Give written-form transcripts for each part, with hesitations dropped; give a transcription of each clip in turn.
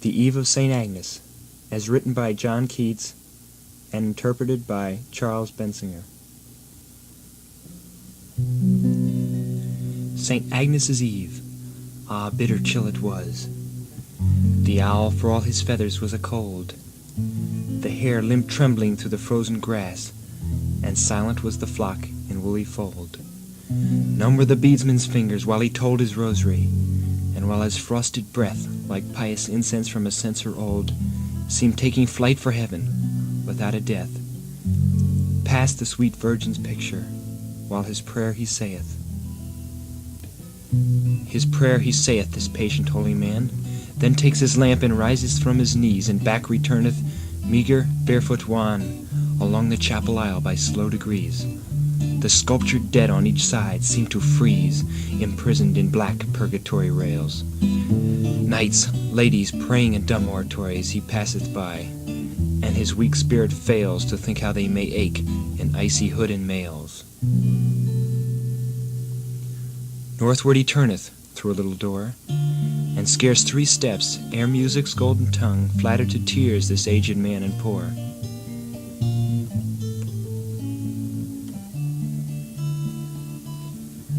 The Eve of St Agnes, as written by John Keats and interpreted by Charles Bensinger. St Agnes's Eve, ah, bitter chill it was. The owl for all his feathers was a-cold. The hare limped trembling through the frozen grass, and silent was the flock in woolly fold. Numb were the beadsman's fingers while he told his rosary, and while his frosted breath, like pious incense from a censer old, seemed taking flight for heaven without a death, past the sweet Virgin's picture, while his prayer he saith. His prayer he saith, this patient holy man, then takes his lamp and rises from his knees, and back returneth, meager, barefoot wan, along the chapel aisle by slow degrees. The sculptured dead on each side seem to freeze, imprisoned in black purgatory rails. Knights, ladies, praying in dumb oratories he passeth by, and his weak spirit fails to think how they may ache in icy hood and mails. Northward he turneth through a little door, and scarce 3 steps ere music's golden tongue flattered to tears this aged man and poor.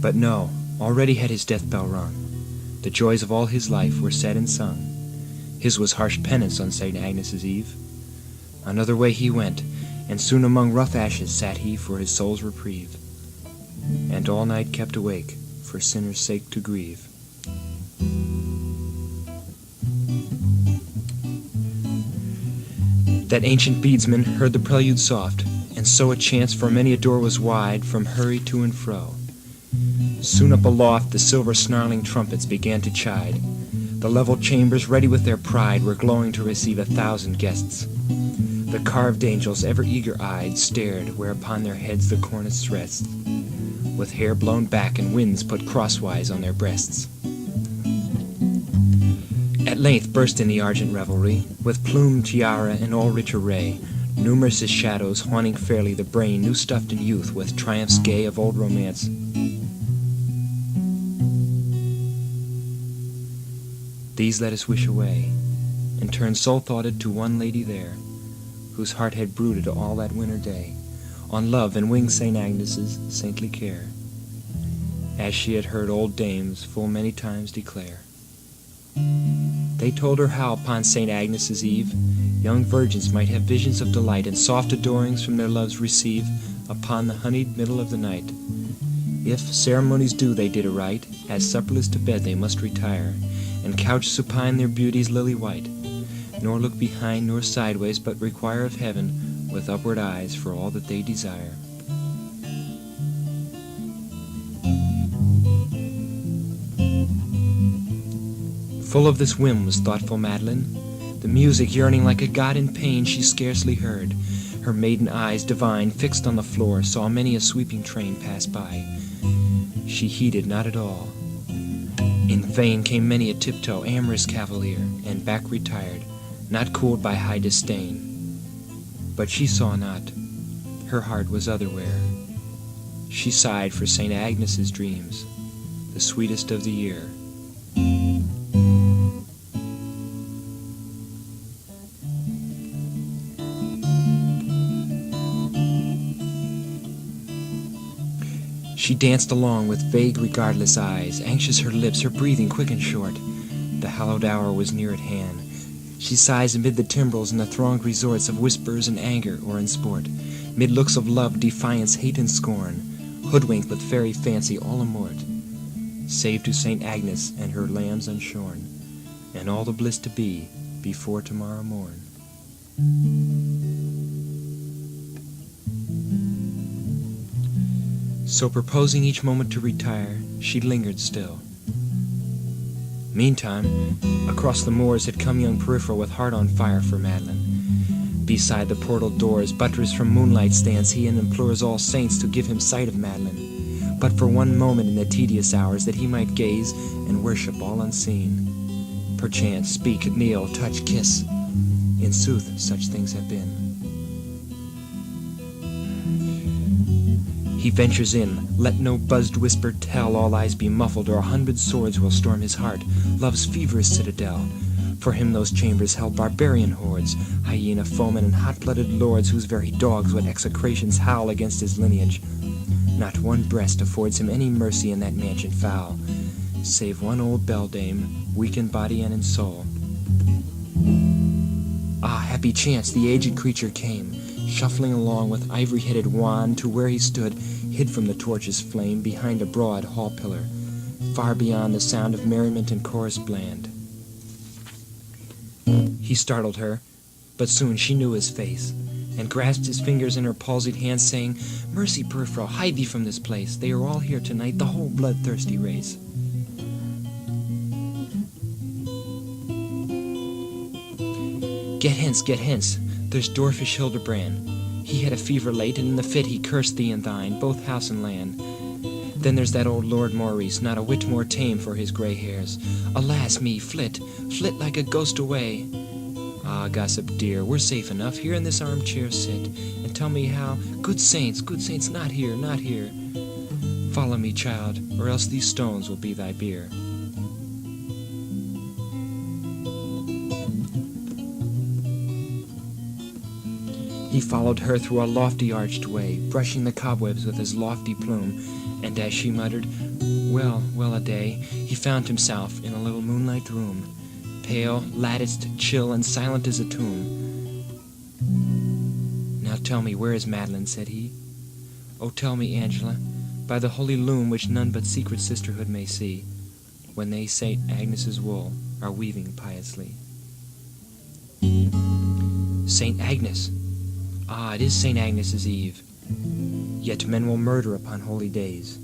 But no, already had his death bell rung. The joys of all his life were said and sung. His was harsh penance on St. Agnes's Eve. Another way he went, and soon among rough ashes sat he for his soul's reprieve, and all night kept awake for sinners' sake to grieve. That ancient beadsman heard the prelude soft, and so it chanced, for many a door was wide from hurry to and fro. Soon up aloft the silver snarling trumpets began to chide. The level chambers, ready with their pride, were glowing to receive 1,000 guests. The carved angels, ever eager-eyed, stared where upon their heads the cornice rests, with hair blown back and winds put crosswise on their breasts. At length burst in the argent revelry, with plume, tiara, and all rich array, numerous as shadows haunting fairly the brain, new stuffed in youth with triumphs gay of old romance. These let us wish away, and turn sole-thoughted to one lady there, whose heart had brooded all that winter day on love and winged St. Agnes's saintly care, as she had heard old dames full many times declare. They told her how upon St. Agnes's Eve young virgins might have visions of delight, and soft adorings from their loves receive upon the honeyed middle of the night. If ceremonies due they did aright, as supperless to bed they must retire, and couch supine their beauties lily white, nor look behind nor sideways, but require of heaven with upward eyes for all that they desire. Full of this whim was thoughtful Madeline, the music yearning like a god in pain she scarcely heard. Her maiden eyes divine, fixed on the floor, saw many a sweeping train pass by. She heeded not at all. In vain came many a tiptoe amorous cavalier, and back retired, not cooled by high disdain. But she saw not, her heart was otherwhere. She sighed for St. Agnes's dreams, the sweetest of the year. She danced along with vague, regardless eyes, anxious her lips, her breathing quick and short. The hallowed hour was near at hand. She sighs amid the timbrels and the thronged resorts of whispers and anger or in sport, mid looks of love, defiance, hate, and scorn, hoodwinked with fairy fancy all amort, save to St. Agnes and her lambs unshorn, and all the bliss to be before tomorrow morn. So proposing each moment to retire, she lingered still. Meantime, across the moors had come young Peripheral with heart on fire for Madeline. Beside the portal doors, buttressed from moonlight, stands he and implores all saints to give him sight of Madeline, but for one moment in the tedious hours, that he might gaze and worship all unseen. Perchance speak, kneel, touch, kiss. In sooth, such things have been. He ventures in, let no buzzed whisper tell, all eyes be muffled, or 100 swords will storm his heart, love's feverous citadel. For him those chambers held barbarian hordes, hyena foemen and hot-blooded lords, whose very dogs with execrations howl against his lineage. Not one breast affords him any mercy in that mansion foul, save one old beldame, weak in body and in soul. Ah, happy chance, the aged creature came, shuffling along with ivory-headed wand to where he stood, hid from the torch's flame, behind a broad hall pillar, far beyond the sound of merriment and chorus bland. He startled her, but soon she knew his face, and grasped his fingers in her palsied hands, saying, "Mercy, Peripheral, hide thee from this place. They are all here tonight, the whole bloodthirsty race." Get hence, there's dwarfish Hildebrand. He had a fever late, and in the fit he cursed thee and thine, both house and land. Then there's that old Lord Maurice, not a whit more tame for his grey hairs. Alas me, flit like a ghost away. Ah, gossip dear, we're safe enough, here in this armchair sit, and tell me how, good saints, not here, not here. Follow me, child, or else these stones will be thy bier. He followed her through a lofty arched way, brushing the cobwebs with his lofty plume, and as she muttered, "Well, well a day," he found himself in a little moonlight room, pale, latticed, chill, and silent as a tomb. "Now tell me, where is Madeline?" said he. "Oh, tell me, Angela, by the holy loom which none but secret sisterhood may see, when they St. Agnes's wool are weaving piously." St. Agnes! Ah, it is St. Agnes's Eve. Yet men will murder upon holy days.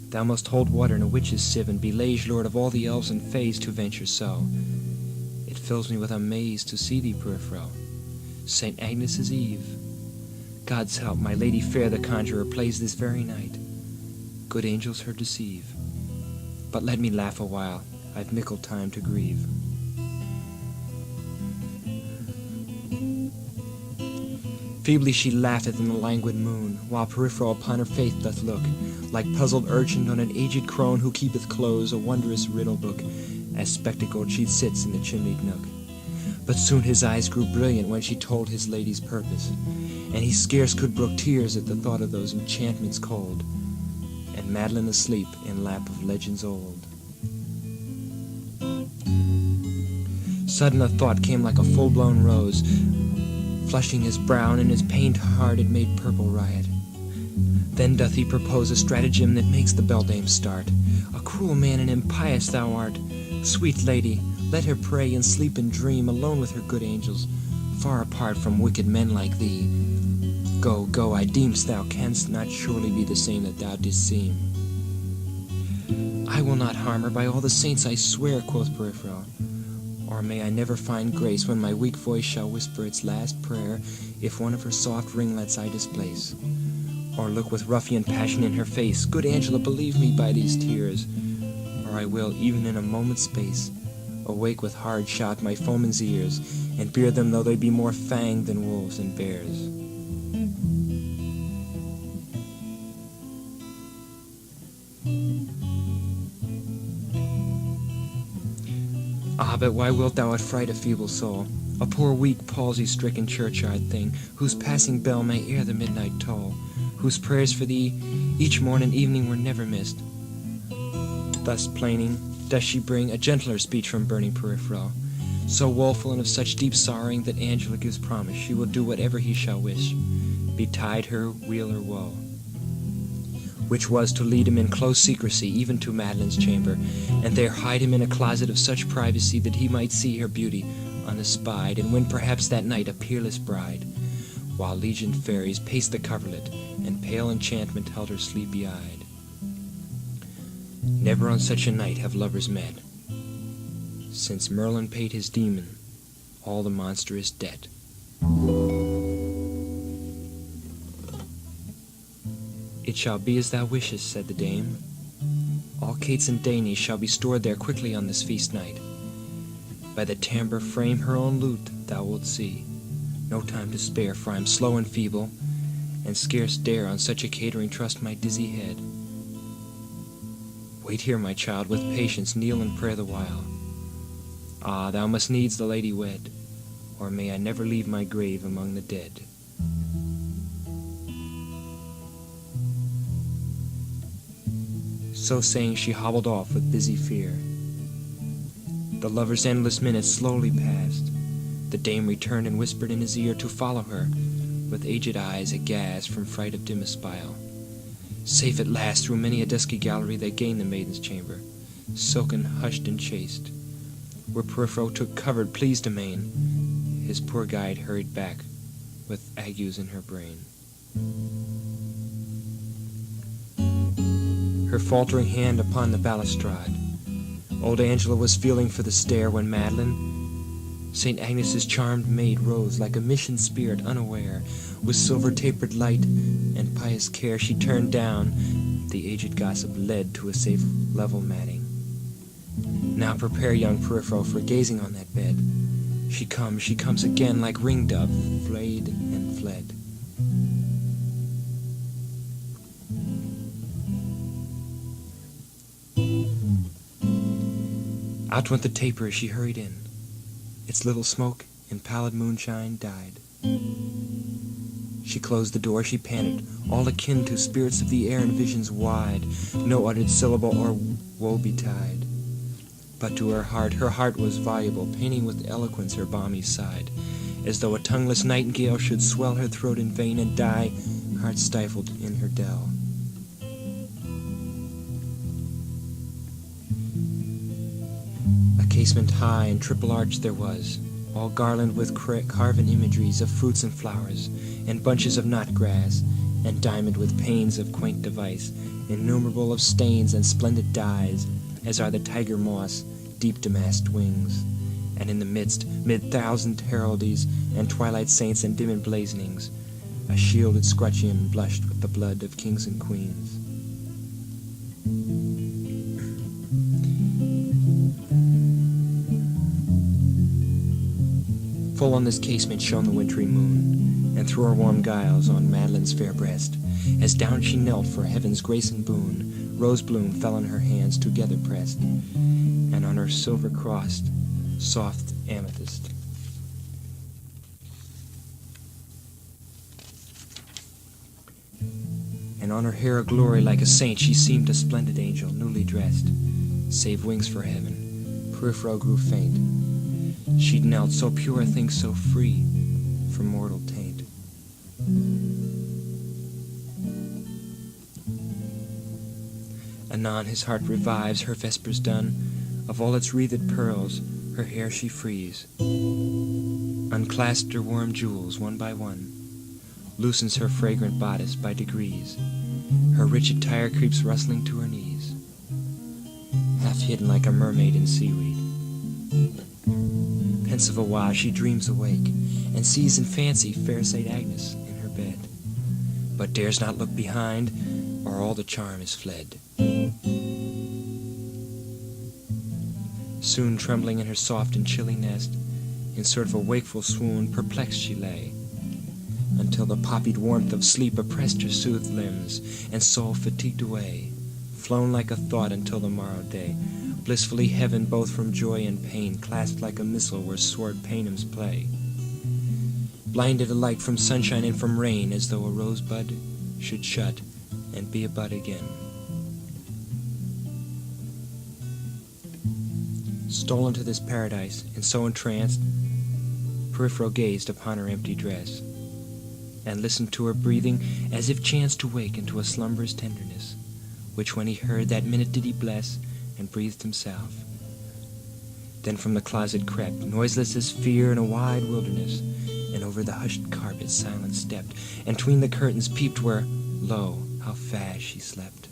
Thou must hold water in a witch's sieve, and be liege lord of all the elves and fays to venture so. It fills me with amaze to see thee, Peripheral. St. Agnes's Eve. God's help, my lady fair the conjurer plays this very night. Good angels her deceive. But let me laugh a while, I've mickle time to grieve. Feebly she laugheth in the languid moon, while Peripheral upon her face doth look, like puzzled urchin on an aged crone who keepeth close a wondrous riddle book, as spectacled she sits in the chimneyed nook. But soon his eyes grew brilliant when she told his lady's purpose, and he scarce could brook tears at the thought of those enchantments cold, and Madeline asleep in lap of legends old. Sudden a thought came like a full-blown rose, flushing his brown, and his pained heart it made purple riot. Then doth he propose a stratagem that makes the beldame start. "A cruel man and impious thou art. Sweet lady, let her pray and sleep and dream, alone with her good angels, far apart from wicked men like thee. Go, I deem'st thou canst not surely be the same that thou didst seem." "I will not harm her, by all the saints I swear," quoth Peripheral. "Or may I never find grace when my weak voice shall whisper its last prayer, if one of her soft ringlets I displace, or look with ruffian passion in her face. Good Angela, believe me by these tears, or I will, even in a moment's space, awake with hard shout my foemen's ears, and beard them though they be more fanged than wolves and bears." Ah, but why wilt thou affright a feeble soul, a poor weak palsy-stricken churchyard thing, whose passing bell may ere the midnight toll, whose prayers for thee each morn and evening were never missed? Thus plaining, does she bring a gentler speech from burning Peripheral, so woeful and of such deep sorrowing that Angela gives promise she will do whatever he shall wish, betide her weal or woe, which was to lead him in close secrecy even to Madeline's chamber, and there hide him in a closet of such privacy that he might see her beauty unespied, and win perhaps that night a peerless bride, while legioned fairies paced the coverlet, and pale enchantment held her sleepy-eyed. Never on such a night have lovers met, since Merlin paid his demon all the monstrous debt. "It shall be as thou wishest," said the dame. "All cates and dainties shall be stored there quickly on this feast night. By the timbre frame her own lute thou wilt see. No time to spare, for I am slow and feeble, and scarce dare on such a catering trust my dizzy head. Wait here, my child, with patience kneel in prayer the while. Ah, thou must needs the lady wed, or may I never leave my grave among the dead. So saying, she hobbled off with busy fear. The lover's endless minutes slowly passed. The dame returned and whispered in his ear to follow her, with aged eyes aghast from fright of dim espial. Safe at last, through many a dusky gallery they gained the maiden's chamber, silken, hushed, and chaste, where Peripheral took covered, pleased domain. His poor guide hurried back, with agues in her brain. Her faltering hand upon the balustrade, old Angela was feeling for the stair, when Madeline, St. Agnes's charmed maid, rose like a mission spirit unaware. With silver tapered light and pious care she turned down the aged gossip, led to a safe level matting. Now prepare, young Peripheral, for gazing on that bed. She comes again, like ringdove, flayed and fled. Out went the taper as she hurried in. Its little smoke in pallid moonshine died. She closed the door, she panted, all akin to spirits of the air and visions wide, no uttered syllable or woe betide. But to her heart was voluble, painting with eloquence her balmy side, as though a tongueless nightingale should swell her throat in vain and die, heart stifled in her dell. A casement high and triple arched there was, all garlanded with carven imageries of fruits and flowers, and bunches of knot grass, and diamond with panes of quaint device, innumerable of stains and splendid dyes, as are the tiger moss, deep damasked wings. And in the midst, mid thousand heraldies, and twilight saints and dim emblazonings, a shielded scutcheon blushed with the blood of kings and queens. Full on this casement shone the wintry moon, and threw her warm guiles on Madeline's fair breast, as down she knelt for heaven's grace and boon. Rose bloom fell in her hands together pressed, and on her silver crossed soft amethyst. And on her hair a glory like a saint, she seemed a splendid angel, newly dressed. Save wings for heaven, Peripheral grew faint. She'd knelt, so pure a thing, so free from mortal taint. Anon his heart revives, her vespers done, of all its wreathed pearls her hair she frees, unclasped her warm jewels one by one, loosens her fragrant bodice by degrees, her rich attire creeps rustling to her knees, half hidden like a mermaid in seaweed. Pensive awhile she dreams awake, and sees in fancy fair St. Agnes in her bed, but dares not look behind, or all the charm is fled. Soon trembling in her soft and chilly nest, in sort of a wakeful swoon, perplexed she lay, until the poppied warmth of sleep oppressed her soothed limbs, and soul fatigued away, flown like a thought until the morrow day, blissfully heaven both from joy and pain, clasped like a missile where sword Paynims play, blinded alike from sunshine and from rain, as though a rosebud should shut and be a bud again. Stolen to this paradise, and so entranced, Peripheral gazed upon her empty dress, and listened to her breathing, as if chanced to wake into a slumberous tenderness, which when he heard, that minute did he bless, and breathed himself. Then from the closet crept, noiseless as fear in a wide wilderness, and over the hushed carpet silent stepped, and 'tween the curtains peeped where, lo, how fast she slept.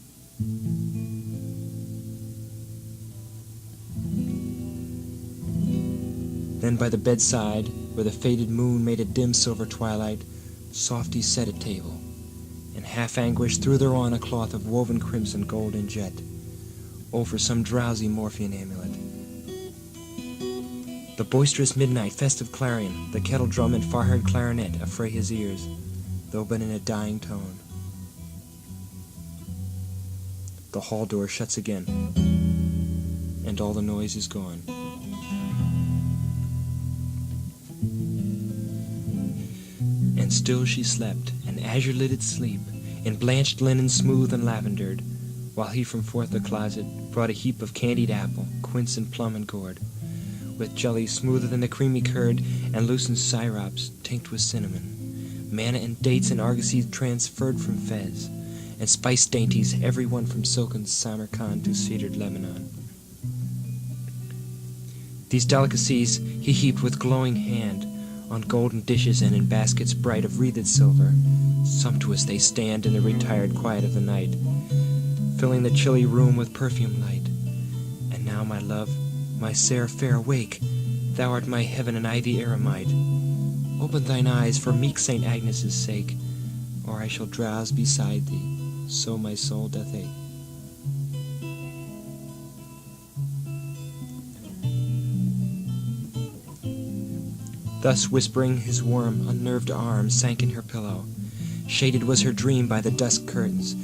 Then by the bedside, where the faded moon made a dim silver twilight, soft he set a table, and half anguished threw thereon a cloth of woven crimson, gold, and jet, over some drowsy morphine amulet. The boisterous midnight festive clarion, the kettle drum and far-heard clarinet affray his ears, though but in a dying tone. The hall door shuts again, and all the noise is gone. And still she slept, an azure-lidded sleep, in blanched linen smooth and lavendered, while he from forth the closet brought a heap of candied apple, quince and plum and gourd, with jelly smoother than the creamy curd, and loosened syrops tinct with cinnamon, manna and dates and argosies transferred from Fez, and spice dainties, every one from silken Samarkand to cedared Lebanon. These delicacies he heaped with glowing hand on golden dishes and in baskets bright of wreathed silver. Sumptuous they stand in the retired quiet of the night, filling the chilly room with perfume light. And now, my love, my Sarah fair, awake! Thou art my heaven, and I the eremite. Open thine eyes for meek St. Agnes' sake, or I shall drowse beside thee, so my soul doth ache. Thus whispering, his warm, unnerved arm sank in her pillow. Shaded was her dream by the dusk curtains.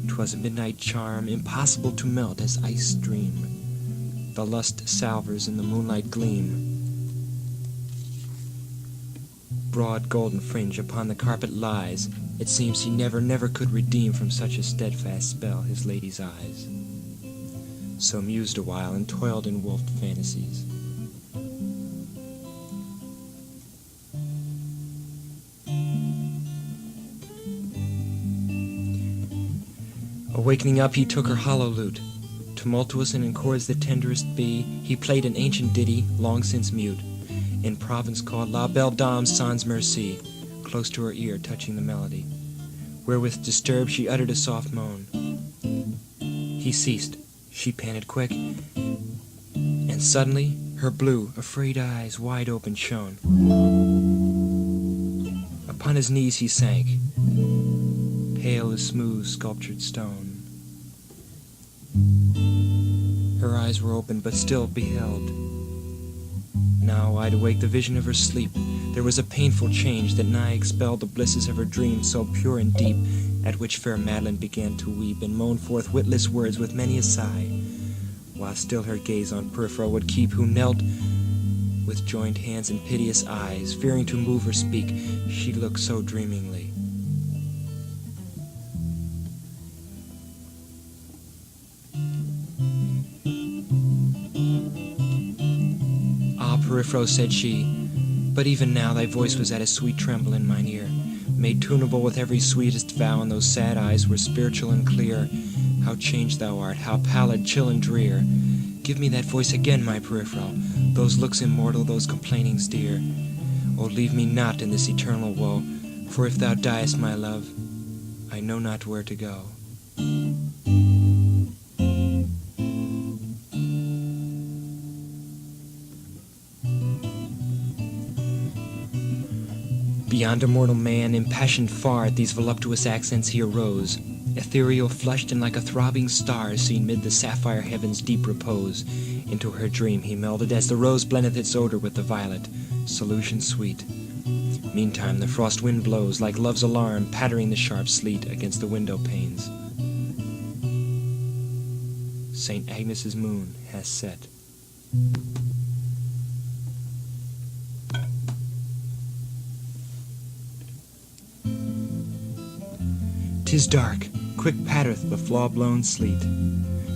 'Twas a midnight charm, impossible to melt as ice stream. The lust salvers in the moonlight gleam. Broad golden fringe upon the carpet lies. It seems he never, never could redeem from such a steadfast spell his lady's eyes. So mused awhile and toiled in wolfed fantasies. Awakening up, he took her hollow lute. Tumultuous and in chords the tenderest be, he played an ancient ditty, long since mute, in Provence called La Belle Dame Sans Merci, close to her ear touching the melody, wherewith disturbed she uttered a soft moan. He ceased, she panted quick, and suddenly her blue, afraid eyes wide open shone. Upon his knees he sank, pale as smooth sculptured stone. Her eyes were open, but still beheld. Now, wide awake, the vision of her sleep, there was a painful change that nigh expelled the blisses of her dream so pure and deep, at which fair Madeline began to weep, and moan forth witless words with many a sigh, while still her gaze on peripheral would keep, who knelt with joined hands and piteous eyes, fearing to move or speak, she looked so dreamingly. Peripheral, said she, but even now thy voice was at a sweet tremble in mine ear, made tunable with every sweetest vow, and those sad eyes were spiritual and clear. How changed thou art, how pallid, chill, and drear. Give me that voice again, my peripheral, those looks immortal, those complainings dear. Oh, leave me not in this eternal woe, for if thou diest, my love, I know not where to go. Beyond a mortal man, impassioned far at these voluptuous accents he arose, ethereal, flushed, and like a throbbing star seen mid the sapphire heaven's deep repose. Into her dream he melded as the rose blendeth its odor with the violet, solution sweet. Meantime the frost wind blows like love's alarm, pattering the sharp sleet against the window panes. St. Agnes's moon has set. 'Tis dark, quick pattereth the flaw-blown sleet.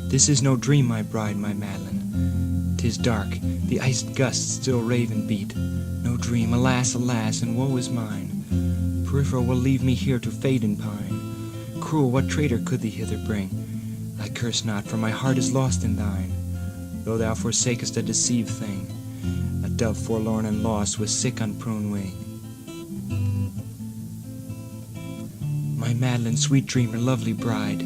This is no dream, my bride, my Madeline. 'Tis dark, the iced gusts still rave and beat. No dream, alas, alas, and woe is mine. Peripheral will leave me here to fade and pine. Cruel, what traitor could thee hither bring? I curse not, for my heart is lost in thine. Though thou forsakest a deceived thing, a dove forlorn and lost with sick unpruned wing. My Madeline, sweet dreamer, lovely bride,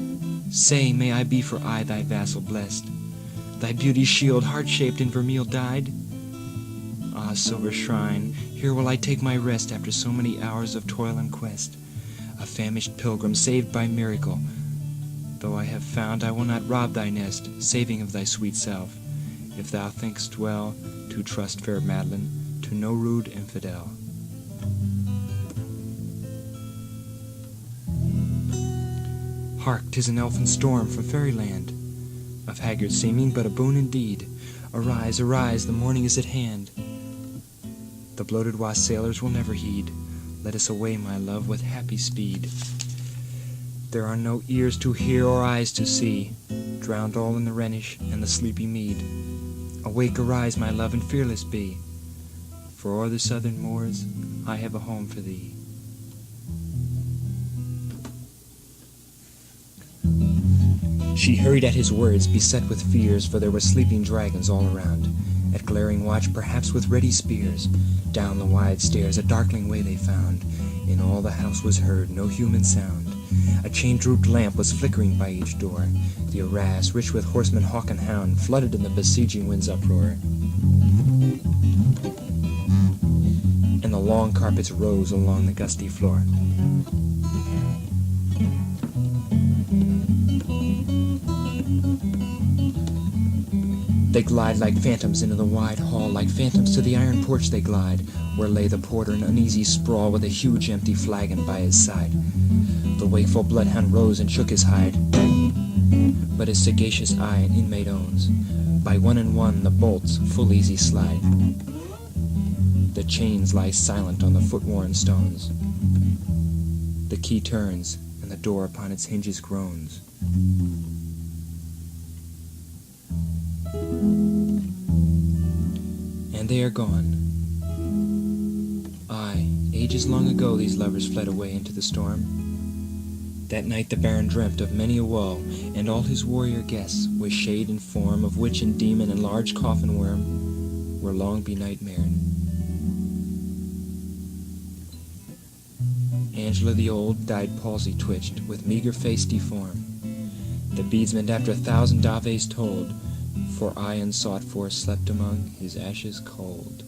say, may I be for aye thy vassal blessed? Thy beauty's shield, heart-shaped and vermeil dyed? Ah, silver shrine, here will I take my rest after so many hours of toil and quest. A famished pilgrim saved by miracle. Though I have found, I will not rob thy nest, saving of thy sweet self, if thou think'st well to trust fair Madeline to no rude infidel. Hark, 'tis an elfin storm from fairyland, of haggard seeming, but a boon indeed. Arise, arise, the morning is at hand. The bloated wassailers will never heed. Let us away, my love, with happy speed. There are no ears to hear or eyes to see, drowned all in the Rhenish and the sleepy mead. Awake, arise, my love, and fearless be, for o'er the southern moors I have a home for thee. She hurried at his words, beset with fears, for there were sleeping dragons all around. At glaring watch, perhaps with ready spears, down the wide stairs a darkling way they found. In all the house was heard no human sound. A chain-drooped lamp was flickering by each door. The arras, rich with horseman, hawk, and hound, flooded in the besieging wind's uproar. And the long carpets rose along the gusty floor. They glide like phantoms into the wide hall, like phantoms to the iron porch they glide, where lay the porter in uneasy sprawl with a huge empty flagon by his side. The wakeful bloodhound rose and shook his hide, but his sagacious eye an inmate owns. By one and one the bolts full easy slide. The chains lie silent on the foot-worn stones. The key turns, and the door upon its hinges groans. And they are gone. Aye, ages long ago these lovers fled away into the storm. That night the Baron dreamt of many a woe, and all his warrior guests, with shade and form of witch and demon and large coffin worm, were long benightmared. Angela the old died palsy-twitched, with meager face deformed. The beadsman after 1,000 daves told, for I unsought for slept among his ashes cold.